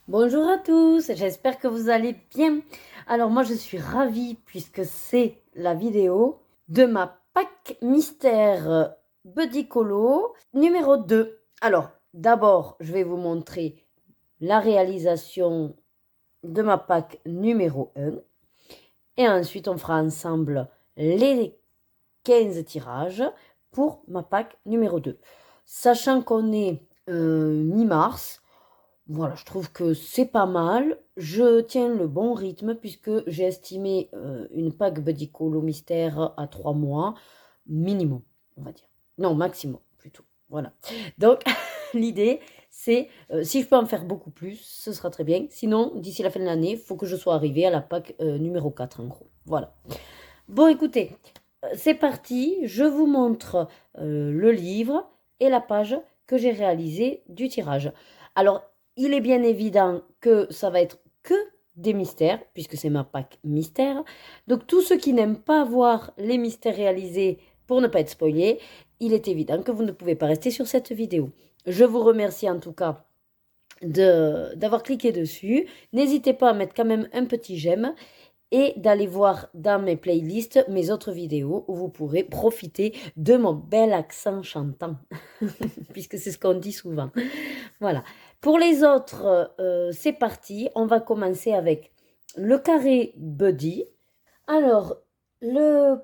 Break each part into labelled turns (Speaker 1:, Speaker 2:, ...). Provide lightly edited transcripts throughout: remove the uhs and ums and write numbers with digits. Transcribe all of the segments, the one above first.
Speaker 1: Bonjour à tous, j'espère que vous allez bien. Alors moi je suis ravie puisque c'est la vidéo de ma pack mystère Buddy Colo numéro 2. Alors d'abord je vais vous montrer la réalisation de ma pack numéro 1 et ensuite on fera ensemble les 15 tirages pour ma pack numéro 2. Sachant qu'on est mi-mars, voilà, je trouve que c'est pas mal. Je tiens le bon rythme puisque j'ai estimé une pack Buddy Colo mystère à 3 mois minimum, on va dire. Non, maximum plutôt. Voilà. Donc, l'idée, c'est si je peux en faire beaucoup plus, ce sera très bien. Sinon, d'ici la fin de l'année, il faut que je sois arrivée à la pack numéro 4 en gros. Voilà. Bon, écoutez, c'est parti. Je vous montre le livre et la page que j'ai réalisée du tirage. Alors, il est bien évident que ça va être que des mystères, puisque c'est ma pack mystère. Donc, tous ceux qui n'aiment pas voir les mystères réalisés pour ne pas être spoilés, il est évident que vous ne pouvez pas rester sur cette vidéo. Je vous remercie en tout cas d'avoir cliqué dessus. N'hésitez pas à mettre quand même un petit j'aime et d'aller voir dans mes playlists mes autres vidéos où vous pourrez profiter de mon bel accent chantant, puisque c'est ce qu'on dit souvent. Voilà. Pour les autres, c'est parti. On va commencer avec le carré Buddy. Alors, le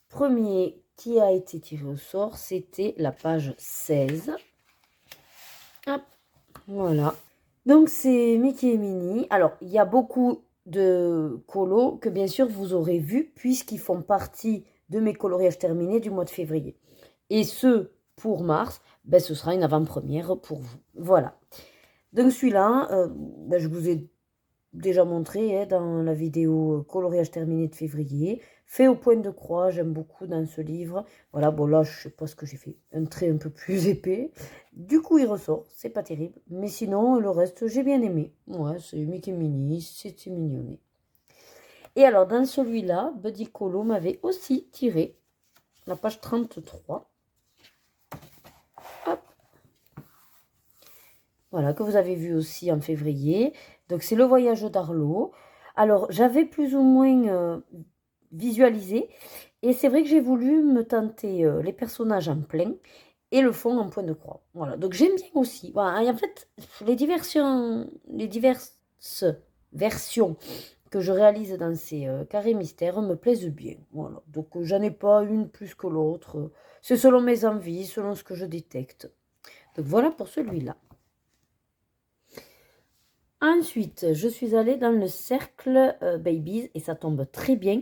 Speaker 1: premier qui a été tiré au sort, c'était la page 16. Hop, voilà. Donc, c'est Mickey et Minnie. Alors, il y a beaucoup de colos que bien sûr vous aurez vu puisqu'ils font partie de mes coloriages terminés du mois de février. Et ce, pour mars, ben, ce sera une avant-première pour vous. Voilà. Donc celui-là, ben, je vous ai déjà montré dans la vidéo coloriage terminé de février. Fait au point de croix, j'aime beaucoup dans ce livre. Voilà, bon là, je sais pas ce que j'ai fait. Un trait un peu plus épais. Du coup, il ressort, c'est pas terrible. Mais sinon, le reste, j'ai bien aimé. Ouais, c'est Mickey Mini, c'était mignonné. Et alors, dans celui-là, Buddy Colo m'avait aussi tiré la page 33. Hop. Voilà, que vous avez vu aussi en février. Donc, c'est le voyage d'Arlo. Alors, j'avais plus ou moins visualisé. Et c'est vrai que j'ai voulu me tenter les personnages en plein et le fond en point de croix. Voilà, donc j'aime bien aussi. Voilà. Et en fait, les diverses versions que je réalise dans ces carrés mystères me plaisent bien. Voilà, donc j'en ai pas une plus que l'autre. C'est selon mes envies, selon ce que je détecte. Donc voilà pour celui-là. Ensuite, je suis allée dans le cercle Babies et ça tombe très bien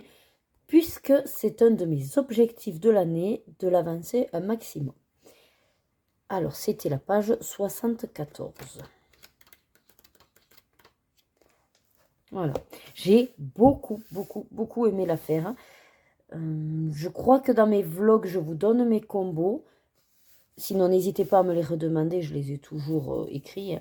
Speaker 1: puisque c'est un de mes objectifs de l'année de l'avancer un maximum. Alors, c'était la page 74. Voilà. J'ai beaucoup aimé l'affaire. Je crois que dans mes vlogs, je vous donne mes combos. Sinon, n'hésitez pas à me les redemander, je les ai toujours écrits.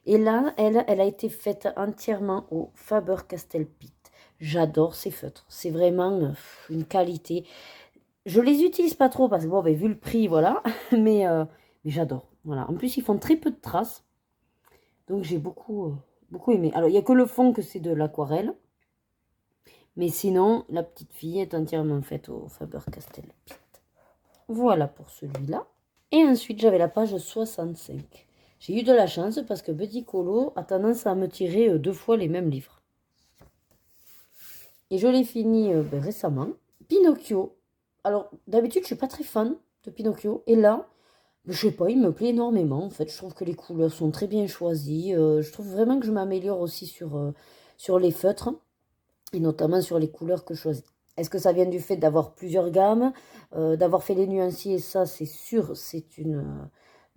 Speaker 1: Et là, elle a été faite entièrement au Faber-Castell Pitt. J'adore ces feutres. C'est vraiment une qualité. Je les utilise pas trop parce que, bon, ben, vu le prix, voilà. Mais j'adore. Voilà. En plus, ils font très peu de traces. Donc, j'ai beaucoup aimé. Alors, il n'y a que le fond que c'est de l'aquarelle. Mais sinon, la petite fille est entièrement faite au Faber-Castell Pitt. Voilà pour celui-là. Et ensuite, j'avais la page 65. J'ai eu de la chance parce que Buddy Colo a tendance à me tirer 2 fois les mêmes livres. Et je l'ai fini ben, récemment. Pinocchio. Alors, d'habitude, je ne suis pas très fan de Pinocchio. Et là, je sais pas, il me plaît énormément. En fait, je trouve que les couleurs sont très bien choisies. Je trouve vraiment que je m'améliore aussi sur les feutres. Et notamment sur les couleurs que je choisis. Est-ce que ça vient du fait d'avoir plusieurs gammes, d'avoir fait les nuanciers? Ça, c'est sûr, c'est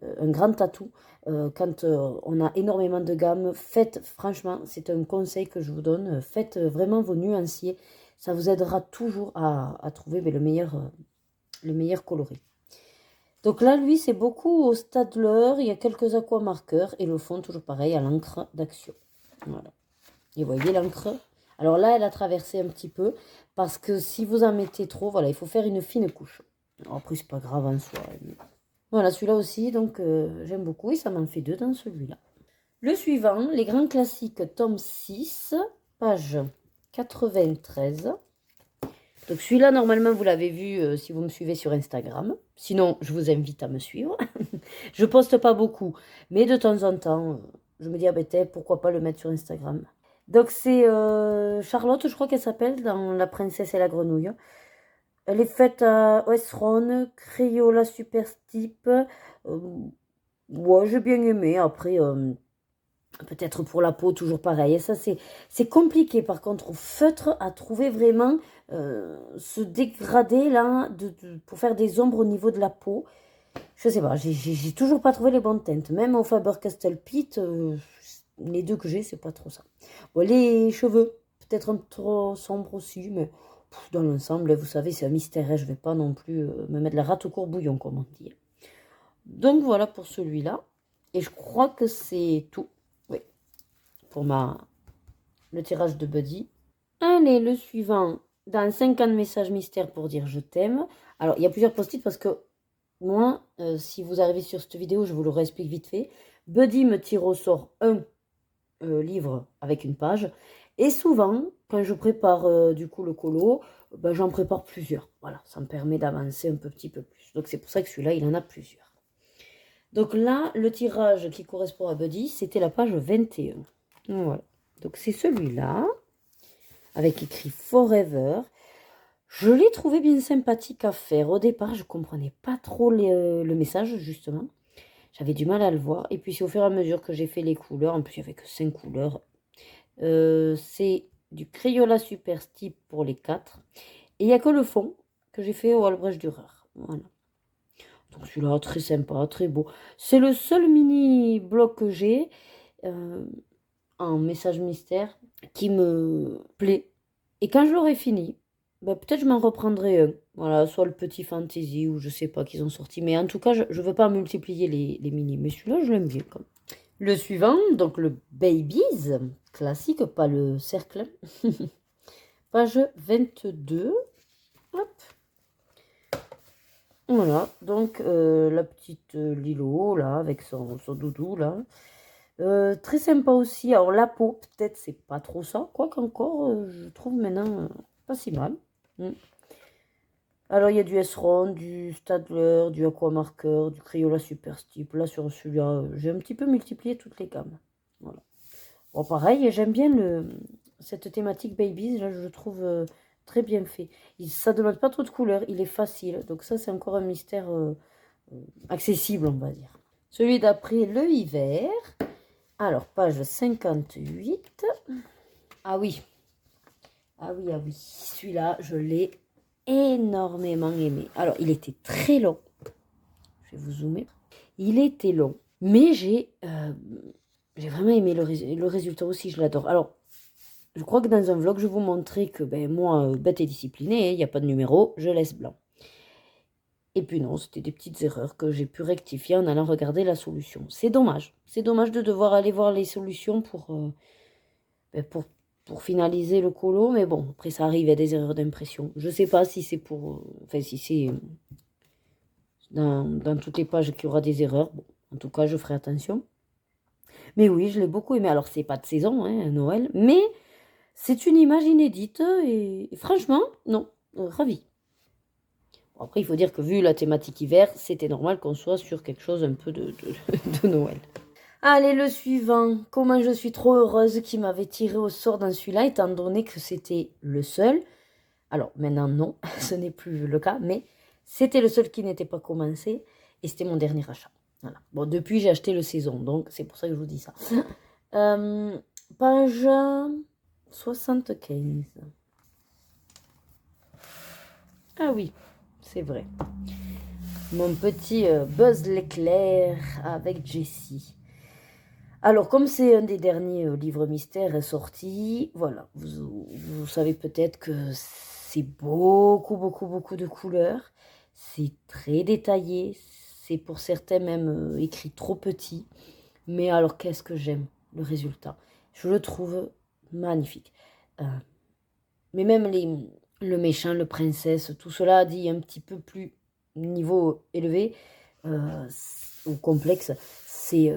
Speaker 1: un grand atout. Quand on a énormément de gammes, faites, franchement, c'est un conseil que je vous donne, faites vraiment vos nuanciers. Ça vous aidera toujours à trouver le meilleur coloris. Donc là, lui, c'est beaucoup au Staedtler, il y a quelques aquamarqueurs et le fond, toujours pareil, à l'encre d'action. Voilà. Et vous voyez l'encre. Alors là, elle a traversé un petit peu parce que si vous en mettez trop, voilà, il faut faire une fine couche. Alors après, c'est pas grave en soi. Voilà, celui-là aussi, donc j'aime beaucoup et ça m'en fait 2 dans celui-là. Le suivant, les grands classiques, tome 6, page 93. Donc celui-là, normalement, vous l'avez vu si vous me suivez sur Instagram. Sinon, je vous invite à me suivre. Je poste pas beaucoup, mais de temps en temps, je me dis, ah ben, pourquoi pas le mettre sur Instagram. Donc c'est Charlotte, je crois qu'elle s'appelle, dans La Princesse et la Grenouille. Elle est faite à Westron, Crayola Superstip. Ouais, j'ai bien aimé. Après, peut-être pour la peau, toujours pareil. Et ça, c'est compliqué, par contre, au feutre, à trouver vraiment ce dégradé là pour faire des ombres au niveau de la peau. Je sais pas, j'ai toujours pas trouvé les bonnes teintes. Même au Faber-Castell Pitt, les deux que j'ai, c'est pas trop ça. Bon, les cheveux, peut-être un peu trop sombre aussi, mais dans l'ensemble, vous savez, c'est un mystère. Je vais pas non plus me mettre la rate au courbouillon, comme on dit. Donc voilà pour celui-là. Et je crois que c'est tout. Oui, pour le tirage de Buddy. Allez, le suivant. Dans 50 messages mystères pour dire je t'aime. Alors, il y a plusieurs post-it parce que moi, si vous arrivez sur cette vidéo, je vous le réexplique vite fait. Buddy me tire au sort un livre avec une page. Et souvent, quand je prépare du coup le colo, ben, j'en prépare plusieurs. Voilà, ça me permet d'avancer un petit peu plus. Donc c'est pour ça que celui-là, il en a plusieurs. Donc là, le tirage qui correspond à Buddy, c'était la page 21. Voilà. Donc c'est celui-là, avec écrit Forever. Je l'ai trouvé bien sympathique à faire. Au départ, je ne comprenais pas trop le message, justement. J'avais du mal à le voir. Et puis, c'est au fur et à mesure que j'ai fait les couleurs. En plus, il n'y avait que 5 couleurs. C'est du Crayola Superstip pour les 4. Et il n'y a que le fond que j'ai fait au Albrecht Dürer. Voilà. Donc, celui-là, très sympa, très beau. C'est le seul mini bloc que j'ai en message mystère qui me plaît. Et quand je l'aurai fini, bah, peut-être je m'en reprendrai un. Voilà, soit le petit fantasy ou je sais pas qu'ils ont sorti. Mais en tout cas, je ne veux pas multiplier les mini. Mais celui-là, je l'aime bien. Comme. Le suivant, donc le Babies, classique, pas le cercle. Page 22. Hop. Voilà, donc la petite Lilo, là, avec son doudou, là. Très sympa aussi. Alors, la peau, peut-être, c'est pas trop ça. Quoi qu'encore, je trouve maintenant pas si mal. Alors, il y a du S-Ron, du Stadler, du Aquamarker, du Crayola Superstip. Là, sur celui-là, j'ai un petit peu multiplié toutes les gammes. Voilà. Bon, pareil, j'aime bien cette thématique Babies. Là, je le trouve très bien fait. Ça ne demande pas trop de couleurs. Il est facile. Donc, ça, c'est encore un mystère accessible, on va dire. Celui d'après, le hiver. Alors, page 58. Ah oui. Ah oui, ah oui. Celui-là, je l'ai énormément aimé. Alors, il était très long. Je vais vous zoomer. Il était long. Mais j'ai vraiment aimé le résultat aussi. Je l'adore. Alors, je crois que dans un vlog, je vais vous montrer que moi, bête et disciplinée, il n'y a pas de numéro, je laisse blanc. Et puis non, c'était des petites erreurs que j'ai pu rectifier en allant regarder la solution. C'est dommage. C'est dommage de devoir aller voir les solutions pour finaliser le colo. Mais bon, après ça arrive, il y a des erreurs d'impression. Je ne sais pas si c'est pour... Enfin, si c'est dans toutes les pages qu'il y aura des erreurs. Bon, en tout cas, je ferai attention. Mais oui, je l'ai beaucoup aimé. Alors, c'est pas de saison, hein, Noël. Mais c'est une image inédite. Et franchement, non, ravi. Après, il faut dire que vu la thématique hiver, c'était normal qu'on soit sur quelque chose un peu de Noël. Allez, le suivant. Comment je suis trop heureuse qu'il m'avait tiré au sort dans celui-là, étant donné que c'était le seul. Alors, maintenant, non, ce n'est plus le cas, mais c'était le seul qui n'était pas commencé, et c'était mon dernier achat. Voilà. Bon, depuis, j'ai acheté le saison, donc c'est pour ça que je vous dis ça. Page 75. Ah oui, c'est vrai. Mon petit Buzz l'éclair avec Jessie. Alors, comme c'est un des derniers livres mystères sortis, voilà, vous savez peut-être que c'est beaucoup, beaucoup, beaucoup de couleurs. C'est très détaillé. C'est pour certains même écrit trop petit. Mais alors, qu'est-ce que j'aime le résultat. Je le trouve magnifique. Mais même le méchant, le princesse, tout cela dit un petit peu plus niveau élevé ou complexe. c'est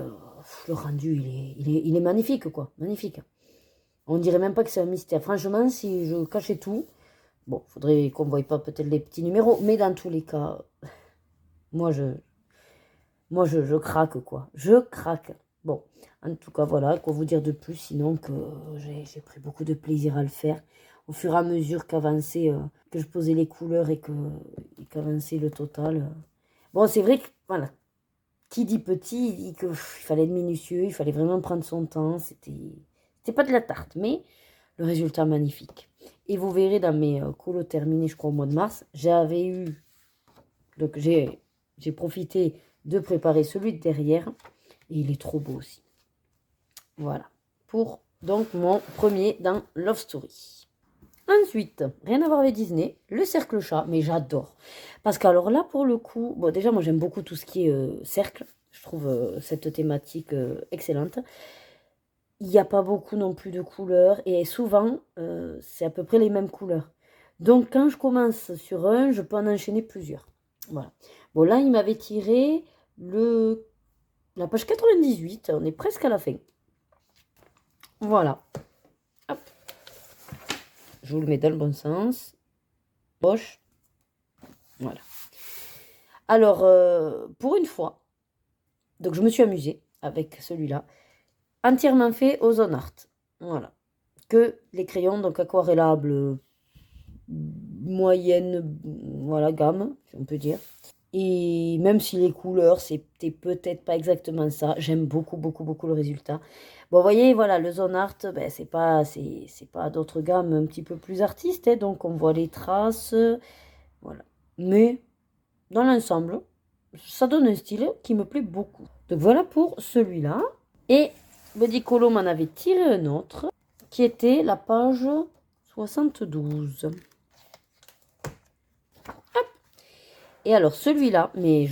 Speaker 1: le rendu, il est magnifique, quoi. Magnifique. On dirait même pas que c'est un mystère. Franchement, si je cachais tout, bon, faudrait qu'on ne voie pas peut-être les petits numéros, mais dans tous les cas, moi, je craque, quoi. Je craque. Bon, en tout cas, voilà, quoi vous dire de plus, sinon que j'ai pris beaucoup de plaisir à le faire. Au fur et à mesure qu'avançait, que je posais les couleurs et qu'avançait le total. Bon, c'est vrai que, voilà, qui dit petit, il dit qu'il fallait être minutieux, il fallait vraiment prendre son temps. C'était pas de la tarte, mais le résultat magnifique. Et vous verrez dans mes colos terminés, je crois, au mois de mars, j'avais eu, donc j'ai profité de préparer celui de derrière. Et il est trop beau aussi. Voilà. Pour donc mon premier dans Love Story. Ensuite, rien à voir avec Disney, le cercle chat, mais j'adore. Parce qu'alors là, pour le coup, bon déjà moi j'aime beaucoup tout ce qui est cercle. Je trouve cette thématique excellente. Il n'y a pas beaucoup non plus de couleurs et souvent c'est à peu près les mêmes couleurs. Donc quand je commence sur un, je peux en enchaîner plusieurs. Voilà. Bon là, il m'avait tiré la page 98, on est presque à la fin. Voilà. Hop. Je vous le mets dans le bon sens. Poche. Voilà. Alors, pour une fois, donc je me suis amusée avec celui-là. Entièrement fait au Zone Art. Voilà. Que les crayons, donc aquarellables, moyenne, voilà, gamme, si on peut dire. Et même si les couleurs, c'était peut-être pas exactement ça, j'aime beaucoup, beaucoup, beaucoup le résultat. Bon, vous voyez, voilà, le Zone Art, ben, c'est pas d'autres gammes un petit peu plus artistes, hein, donc on voit les traces, voilà. Mais, dans l'ensemble, ça donne un style qui me plaît beaucoup. Donc voilà pour celui-là. Et Buddy Colo m'en avait tiré un autre, qui était la page 72. Et alors celui-là, mais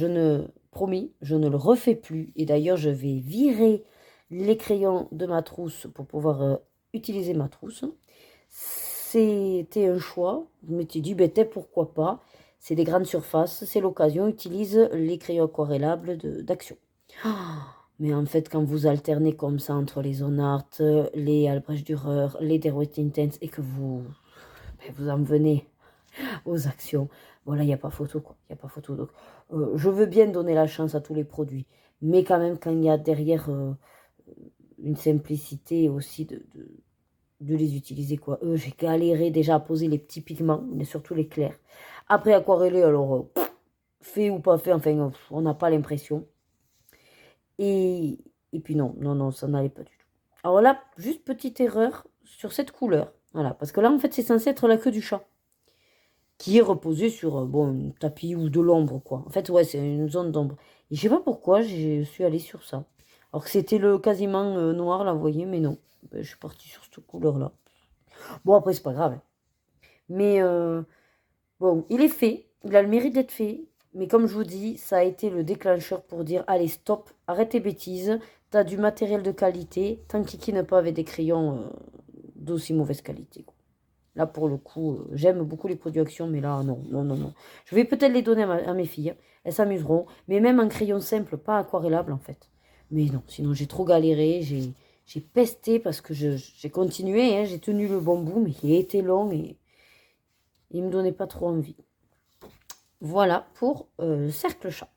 Speaker 1: promis, je ne le refais plus. Et d'ailleurs, je vais virer les crayons de ma trousse pour pouvoir utiliser ma trousse. C'était un choix. Je m'étais dit, ben, pourquoi pas. C'est des grandes surfaces, c'est l'occasion. Utilise les crayons aquarellables d'Action. Mais en fait, quand vous alternez comme ça entre les Zone Art, les Albrecht Dürer, les Derwent Intense, et que vous en venez aux actions. Voilà, il n'y a pas photo, quoi. Il n'y a pas photo. Donc, je veux bien donner la chance à tous les produits. Mais quand même, quand il y a derrière une simplicité aussi de les utiliser, quoi. J'ai galéré déjà à poser les petits pigments, mais surtout les clairs. Après, aquareller, alors, fait ou pas fait, enfin, on n'a pas l'impression. Et puis non, ça n'allait pas du tout. Alors là, juste petite erreur sur cette couleur. Voilà, parce que là, en fait, c'est censé être la queue du chat qui est reposée sur un tapis ou de l'ombre, quoi. En fait, ouais, c'est une zone d'ombre. Et je sais pas pourquoi, je suis allée sur ça. Alors que c'était le quasiment noir, là, vous voyez, mais non. Ben, je suis partie sur cette couleur-là. Bon, après, c'est pas grave, hein. Mais, bon, il est fait. Il a le mérite d'être fait. Mais comme je vous dis, ça a été le déclencheur pour dire, allez, stop, arrête tes bêtises. T'as du matériel de qualité. T'enquiquine pas avec des crayons d'aussi mauvaise qualité, quoi. Là, pour le coup, j'aime beaucoup les produits Action, mais là, non, non, non, non. Je vais peut-être les donner à mes filles. Elles s'amuseront. Mais même en crayon simple, pas aquarellable, en fait. Mais non, sinon, j'ai trop galéré. J'ai pesté parce que j'ai continué. Hein, j'ai tenu le bon bout, mais il a été long et il ne me donnait pas trop envie. Voilà pour Cercle Chat.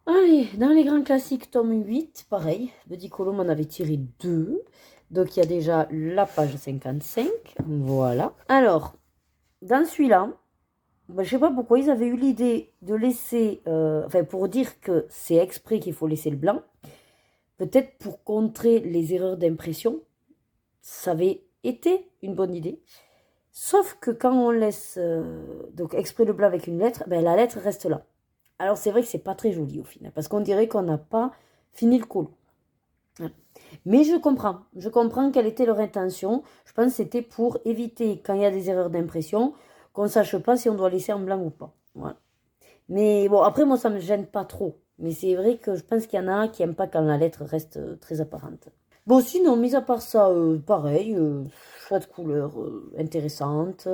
Speaker 1: Allez, dans les grands classiques, tome 8, pareil. Buddy Colo m'en avait tiré 2. Donc, il y a déjà la page 55. Voilà. Alors, dans celui-là, ben, je sais pas pourquoi ils avaient eu l'idée de laisser... enfin, pour dire que c'est exprès qu'il faut laisser le blanc. Peut-être pour contrer les erreurs d'impression. Ça avait été une bonne idée. Sauf que quand on laisse donc exprès le blanc avec une lettre, ben, la lettre reste là. Alors, c'est vrai que c'est pas très joli au final. Parce qu'on dirait qu'on n'a pas fini le colo. Mais je comprends quelle était leur intention. Je pense que c'était pour éviter, quand il y a des erreurs d'impression, qu'on ne sache pas si on doit laisser en blanc ou pas. Voilà. Mais bon, après, moi, ça ne me gêne pas trop. Mais c'est vrai que je pense qu'il y en a qui n'aiment pas quand la lettre reste très apparente. Bon, sinon, mis à part ça, pareil, choix de couleur intéressante.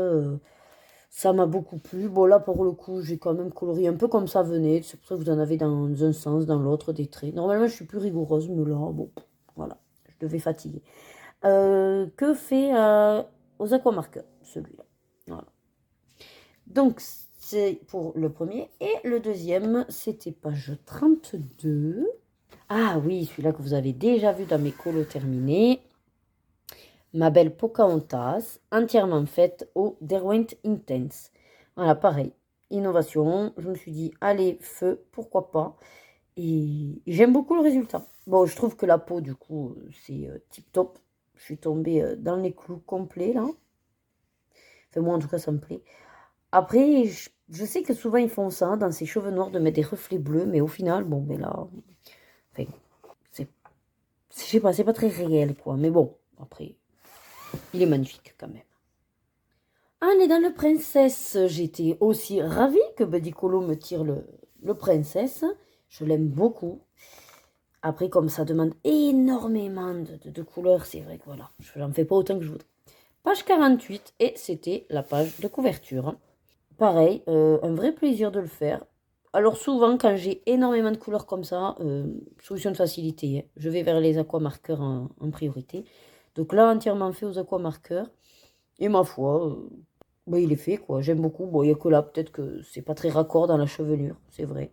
Speaker 1: Ça m'a beaucoup plu. Bon, là, pour le coup, j'ai quand même colorié un peu comme ça venait. C'est pour ça que vous en avez dans un sens, dans l'autre, des traits. Normalement, je suis plus rigoureuse, mais là, bon, voilà, je devais fatiguer. Que fait aux aquamarqueurs, celui-là. Voilà. Donc, c'est pour le premier. Et le deuxième, c'était page 32. Ah oui, celui-là que vous avez déjà vu dans mes colos terminés. Ma belle Pocahontas, entièrement faite au Derwent Intense. Voilà, pareil. Innovation. Je me suis dit, allez, feu, pourquoi pas. Et j'aime beaucoup le résultat. Bon, je trouve que la peau, du coup, c'est tip top. Je suis tombée dans les clous complets, là. Enfin, moi, en tout cas, ça me plaît. Après, je sais que souvent, ils font ça, dans ses cheveux noirs, de mettre des reflets bleus. Mais au final, bon, mais là... Enfin, je sais pas, c'est pas très réel, quoi. Mais bon, après, il est magnifique, quand même. Allez, dans le Princesse, j'étais aussi ravie que Buddy Colo me tire le Princesse. Je l'aime beaucoup. Après, comme ça demande énormément de couleurs, c'est vrai que voilà, je n'en fais pas autant que je voudrais. Page 48, et c'était la page de couverture. Pareil, un vrai plaisir de le faire. Alors souvent, quand j'ai énormément de couleurs comme ça, solution de facilité, hein, je vais vers les aquamarqueurs en priorité. Donc là, entièrement fait aux aquamarqueurs. Et ma foi, bah, il est fait, quoi. J'aime beaucoup. Bon, il n'y a que là, peut-être que c'est pas très raccord dans la chevelure, c'est vrai.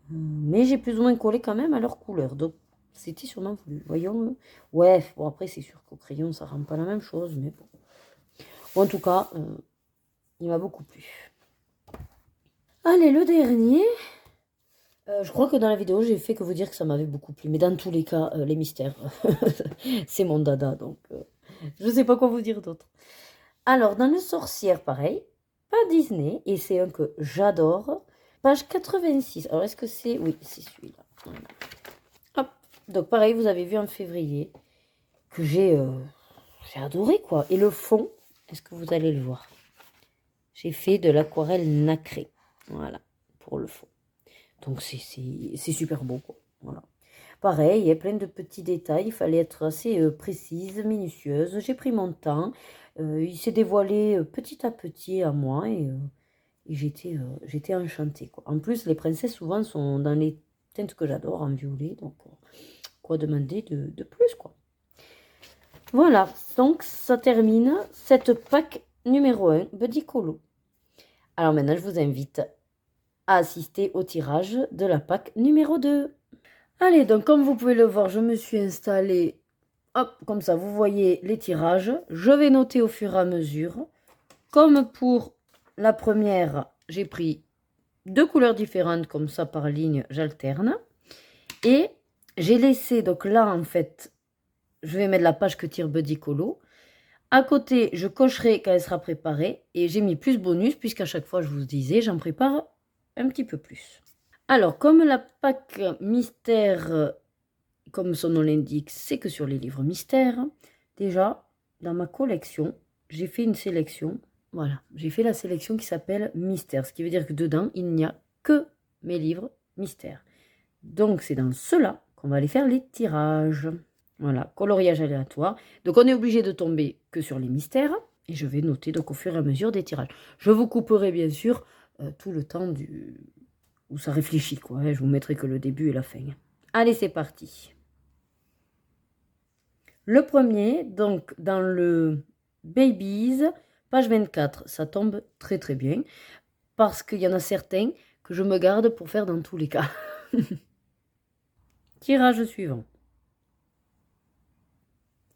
Speaker 1: Mais j'ai plus ou moins collé quand même à leur couleur. Donc, c'était sûrement voulu. Voyons. Ouais, bon, après, c'est sûr qu'au crayon, ça rend pas la même chose. Mais bon. Bon, en tout cas, il m'a beaucoup plu. Allez, le dernier. Je crois que dans la vidéo, j'ai fait que vous dire que ça m'avait beaucoup plu. Mais dans tous les cas, les mystères, c'est mon dada. Donc, je sais pas quoi vous dire d'autre. Alors, dans le sorcière, pareil. Pas Disney. Et c'est un que j'adore. Page 86. Alors, est-ce que c'est... Oui, c'est celui-là. Voilà. Hop. Donc, pareil, vous avez vu en février que j'ai adoré, quoi. Et le fond, est-ce que vous allez le voir? J'ai fait de l'aquarelle nacrée. Voilà, pour le fond. Donc, c'est super beau, quoi. Voilà. Pareil, il y a plein de petits détails. Il fallait être assez précise, minutieuse. J'ai pris mon temps. Il s'est dévoilé petit à petit à moi et j'étais enchantée, quoi. En plus, les princesses, souvent, sont dans les teintes que j'adore, en violet. Donc, quoi demander de plus, quoi. Voilà, donc ça termine cette pack numéro 1, Buddy Colo. Alors maintenant, je vous invite à assister au tirage de la pack numéro 2. Allez, donc comme vous pouvez le voir, je me suis installée, hop, comme ça, vous voyez les tirages. Je vais noter au fur et à mesure. Comme pour la première, j'ai pris 2 couleurs différentes, comme ça, par ligne, j'alterne. Et j'ai laissé, donc là, en fait, je vais mettre la page que tire Buddy Colo. À côté, je cocherai quand elle sera préparée. Et j'ai mis plus bonus, puisqu'à chaque fois, je vous disais, j'en prépare un petit peu plus. Alors, comme la pack mystère, comme son nom l'indique, c'est que sur les livres mystères, déjà, dans ma collection, j'ai fait une sélection. Voilà, j'ai fait la sélection qui s'appelle Mystère, ce qui veut dire que dedans, il n'y a que mes livres mystères. Donc, c'est dans ceux-là qu'on va aller faire les tirages. Voilà, coloriage aléatoire. Donc, on est obligé de tomber que sur les mystères. Et je vais noter donc au fur et à mesure des tirages. Je vous couperai bien sûr tout le temps où ça réfléchit, quoi. Je vous mettrai que le début et la fin. Allez, c'est parti. Le premier, donc dans le Babies, page 24, ça tombe très très bien. Parce qu'il y en a certains que je me garde pour faire dans tous les cas. Tirage suivant.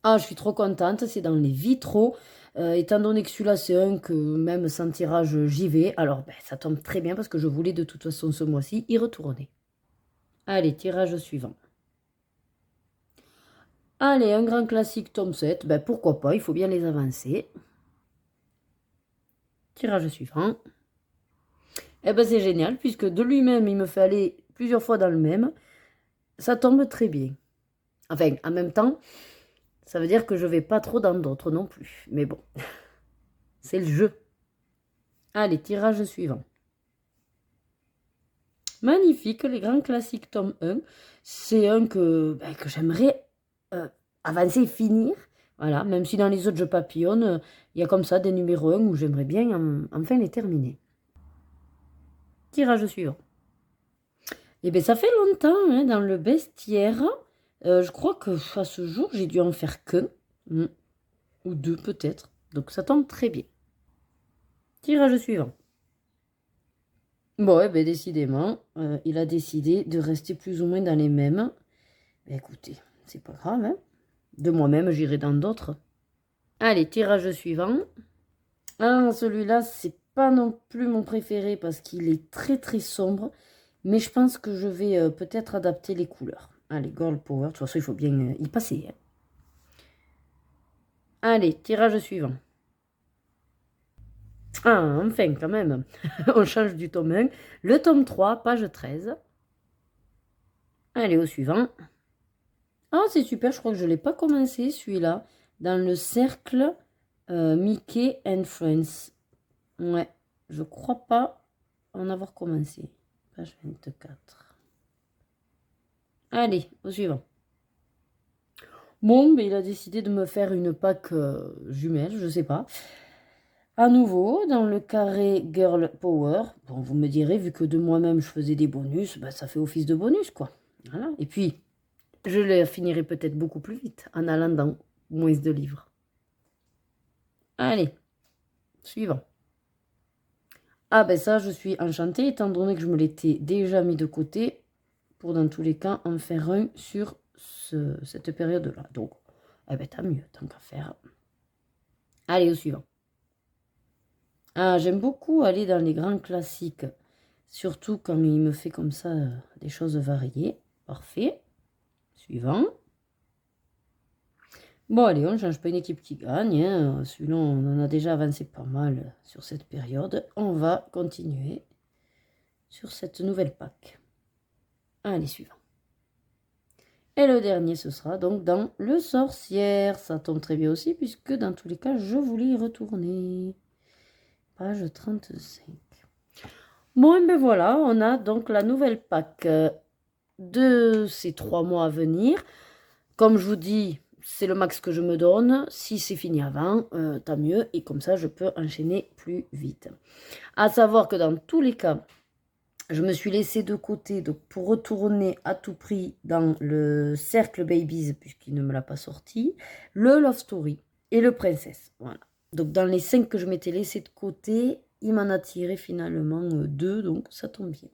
Speaker 1: Ah, je suis trop contente, c'est dans les vitraux. Étant donné que celui-là, c'est un que même sans tirage, j'y vais. Alors, ben, ça tombe très bien parce que je voulais de toute façon ce mois-ci y retourner. Allez, tirage suivant. Allez, un grand classique tome 7. Ben, pourquoi pas, il faut bien les avancer. Tirage suivant. Eh ben, c'est génial, puisque de lui-même, il me fait aller plusieurs fois dans le même. Ça tombe très bien. Enfin, en même temps, ça veut dire que je vais pas trop dans d'autres non plus. Mais bon, c'est le jeu. Allez, tirage suivant. Magnifique, les grands classiques tome 1. C'est un que j'aimerais avancer et finir. Voilà, même si dans les autres je papillonne, il y a comme ça des numéros 1 où j'aimerais bien enfin les terminer. Tirage suivant. Et bien ça fait longtemps hein, dans le bestiaire. Je crois que à ce jour j'ai dû en faire qu'un. Ou deux peut-être. Donc ça tombe très bien. Tirage suivant. Bon, ben décidément, il a décidé de rester plus ou moins dans les mêmes. Ben, écoutez, c'est pas grave. Hein. De moi-même, j'irai dans d'autres. Allez, tirage suivant. Ah, celui-là, c'est pas non plus mon préféré parce qu'il est très très sombre. Mais je pense que je vais peut-être adapter les couleurs. Allez, Girl Power. De toute façon, il faut bien y passer. Hein. Allez, tirage suivant. Ah, enfin, quand même. On change du tome 1. Le tome 3, page 13. Allez, au suivant. Ah, c'est super, je crois que je ne l'ai pas commencé, celui-là. Dans le cercle Mickey and Friends. Ouais, je crois pas en avoir commencé. Page 24. Allez, au suivant. Bon, mais il a décidé de me faire une pack jumelle, je sais pas. À nouveau, dans le carré Girl Power. Bon, vous me direz, vu que de moi-même je faisais des bonus, bah, ça fait office de bonus, quoi. Voilà. Et puis, je les finirai peut-être beaucoup plus vite en allant dans moins de livres. Allez, suivant. Ah ben ça, je suis enchantée, étant donné que je me l'étais déjà mis de côté, pour dans tous les cas en faire un sur cette période-là. Donc, eh ben tant mieux, tant qu'à faire. Allez, au suivant. Ah, j'aime beaucoup aller dans les grands classiques, surtout quand il me fait comme ça des choses variées. Parfait. Suivant. Bon, allez, on ne change pas une équipe qui gagne. Hein. Sinon, on en a déjà avancé pas mal sur cette période. On va continuer sur cette nouvelle pack. Allez, suivant. Et le dernier, ce sera donc dans le sorcière. Ça tombe très bien aussi, puisque dans tous les cas, je voulais y retourner. Page 35. Bon, et ben voilà, on a donc la nouvelle pack de ces 3 mois à venir. Comme je vous dis, c'est le max que je me donne. Si c'est fini avant, tant mieux. Et comme ça, je peux enchaîner plus vite. À savoir que dans tous les cas, je me suis laissé de côté donc pour retourner à tout prix dans le cercle Babies, puisqu'il ne me l'a pas sorti, le Love Story et le Princesse. Voilà. Donc dans les 5 que je m'étais laissé de côté, il m'en a tiré finalement 2, donc ça tombe bien.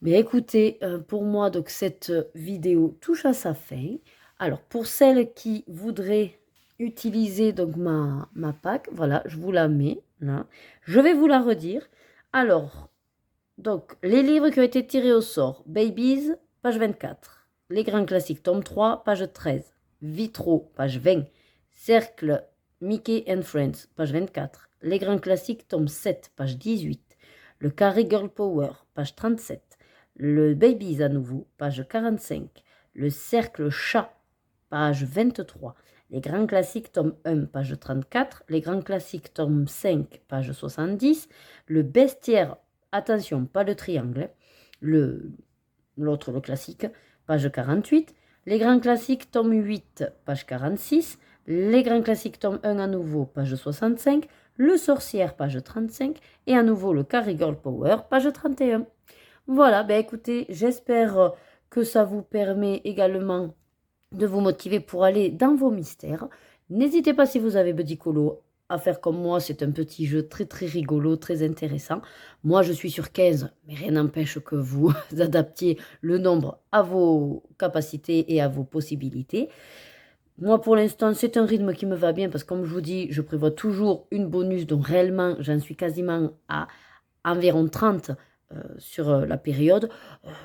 Speaker 1: Mais écoutez, pour moi, donc cette vidéo touche à sa fin. Alors, pour celles qui voudraient utiliser donc ma pack, voilà, je vous la mets là. Je vais vous la redire. Alors, donc, les livres qui ont été tirés au sort. Babies, page 24. Les grands classiques, tome 3, page 13. Vitro, page 20. Cercle Mickey and Friends, page 24. Les grands classiques, tome 7, page 18. Le carré Girl Power, page 37. Le Babies à nouveau, page 45. Le cercle Chat, page 23. Les grands classiques, tome 1, page 34. Les grands classiques, tome 5, page 70. Le bestiaire, attention, pas le triangle, l'autre, le classique, page 48. Les grands classiques, tome 8, page 46. Les grands classiques, tome 1 à nouveau, page 65. Le sorcière, page 35. Et à nouveau, le carré Girl Power, page 31. Voilà, ben écoutez, j'espère que ça vous permet également de vous motiver pour aller dans vos mystères. N'hésitez pas si vous avez Buddy Colo à faire comme moi, c'est un petit jeu très très rigolo, très intéressant. Moi je suis sur 15, mais rien n'empêche que vous adaptiez le nombre à vos capacités et à vos possibilités. Moi pour l'instant c'est un rythme qui me va bien parce que comme je vous dis, je prévois toujours une bonus dont réellement j'en suis quasiment à environ 30 sur la période.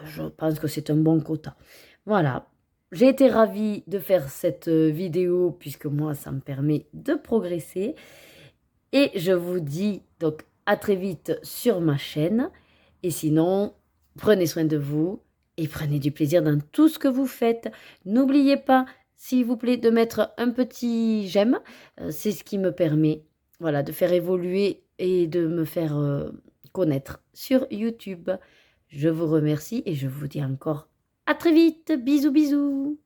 Speaker 1: Je pense que c'est un bon quota. Voilà. J'ai été ravie de faire cette vidéo puisque moi, ça me permet de progresser. Et je vous dis donc à très vite sur ma chaîne. Et sinon, prenez soin de vous et prenez du plaisir dans tout ce que vous faites. N'oubliez pas, s'il vous plaît, de mettre un petit j'aime. C'est ce qui me permet voilà, de faire évoluer et de me faire connaître sur YouTube. Je vous remercie et je vous dis encore à très vite. Bisous, bisous.